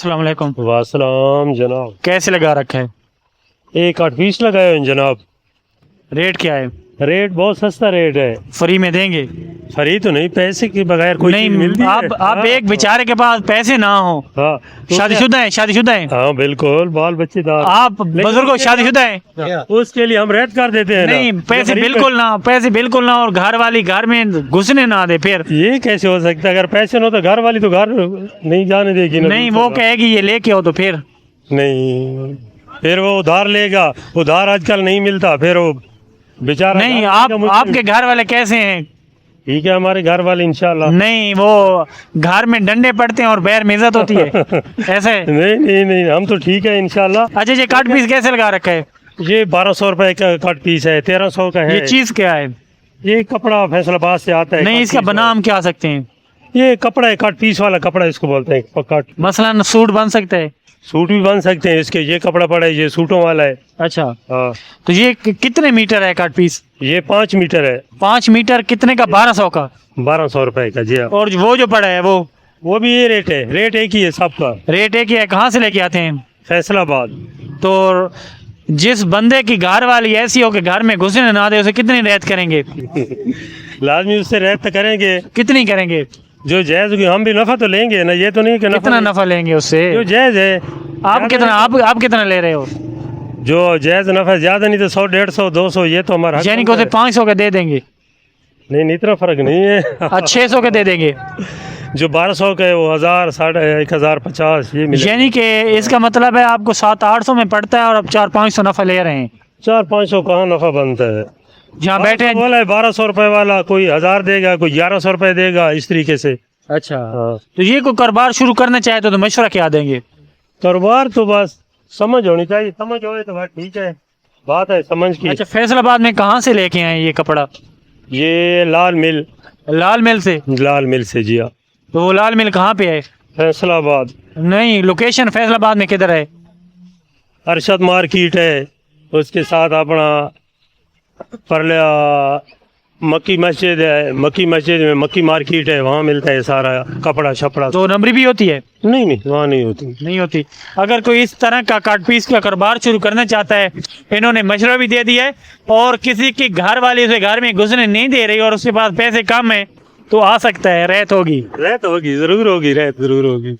अस्सलाम वालेकुम। वासलाम जनाब। कैसे लगा रखा है? एक 8 पीस लगाए हैं जनाब। रेट क्या है? रेट बहुत सस्ता रेट है। फ्री में देंगे? फ्री तो नहीं, पैसे के बगैर कोई चीज़ नहीं, मिलती है। आप एक बेचारे के पास पैसे ना हो, हाँ तो शादीशुदा है, शादीशुदा है, हाँ बिल्कुल, बाल बच्चेदार। आप बुजुर्ग हो, शादीशुदा है, उसके लिए हम रद्द कर देते हैं ना। नहीं पैसे बिल्कुल ना, और घर वाली घर में घुसने ना दे। फिर ये कैसे हो सकता है? अगर पैसे न हो तो घर वाली तो घर नहीं जाने देगी ना। नहीं, वो कहेगी ये लेके हो तो फिर नहीं, फिर वो उधार लेगा। उधार आजकल नहीं मिलता, फिर वो बेचारा नहीं। आपके घर वाले कैसे हैं? ठीक है, हमारे घर वाले इंशाल्लाह। नहीं, वो घर में डंडे पड़ते हैं और बैर में इज्जत होती है, ऐसे? नहीं, हम तो ठीक है इंशाल्लाह। अच्छा, ये कट पीस कैसे लगा रखा है? ये 1200 रुपए का कट पीस है, 1300 का है। ये चीज क्या है? ये कपड़ा फैसलाबाद से आता है। नहीं, इसका बनाम क्या सकते हैं? ये कपड़ा है, कट पीस वाला कपड़ा इसको बोलते हैं। कट मसलन सूट बन सकता है? सूट भी बन सकते हैं इसके। ये कपड़ा पड़ा है, ये सूटों वाला है। अच्छा, हाँ, तो ये कितने मीटर है कट पीस? ये 5 मीटर है। 5 मीटर कितने का? 1200 का। 1200 रुपए का जी हाँ। और वो जो पड़ा है वो भी ये रेट है। रेट एक ही है सबका। रेट एक ही है। कहाँ से लेके आते हैं? फैसलाबाद। तो जिस बंदे की घर वाली ऐसी हो कि घर में घुसने ना दे, उसे कितनी रियायत करेंगे? लाजमी उससे रियायत करेंगे। कितनी करेंगे? जो जायज होगी। हम भी नफा तो लेंगे ना, ये तो नहीं कि कितना नफा लेंगे उससे? जो जायज है। आप कितना ले रहे हो? जो जायज नफा, ज्यादा नहीं तो 100, 150, 200, ये तो हमारा हक यानी कि उसे 500 के दे देंगे? नहीं, इतना फर्क नहीं है। 600 के दे देंगे? जो 1200 का है वो 1000, 1050 ये मिले। यानी कि इसका मतलब है आपको 700-800 में पड़ता है और अब 400-500 नफा ले रहे हैं। 400-500 कहाँ नफा बनता है? जहाँ बैठे हैं। बोला है 1200 रुपए वाला, कोई 1000 देगा, कोई 1100 रुपए देगा, इस तरीके से। अच्छा, हाँ। तो ये कोई कारोबार शुरू करना चाहे तो मशवरा क्या देंगे? कारोबार तो बस समझ होनी चाहिए। समझ होए तो बात ठीक है, बात है समझ की। अच्छा, फैसलाबाद में कहाँ से लेके आए ये कपड़ा? ये लाल मिल से जी हाँ। तो वो लाल मिल कहाँ पे है? फैसलाबाद। नहीं, लोकेशन फैसलाबाद में किधर है? अरशद मार्केट है, उसके साथ अपना परलिया मक्की मस्जिद है। मक्की मस्जिद में मक्की मार्केट है, वहाँ मिलता है सारा कपड़ा शपड़ा। 2 नंबरी भी होती है? नहीं, वहाँ नहीं होती। नहीं होती। अगर कोई इस तरह का कट पीस का कारोबार शुरू करना चाहता है, इन्होंने मशवरा भी दे दिया है, और किसी की घर वाली उसे घर में घुसने नहीं दे रही और उसके पास पैसे कम है, तो आ सकता है। रहत होगी, जरूर होगी।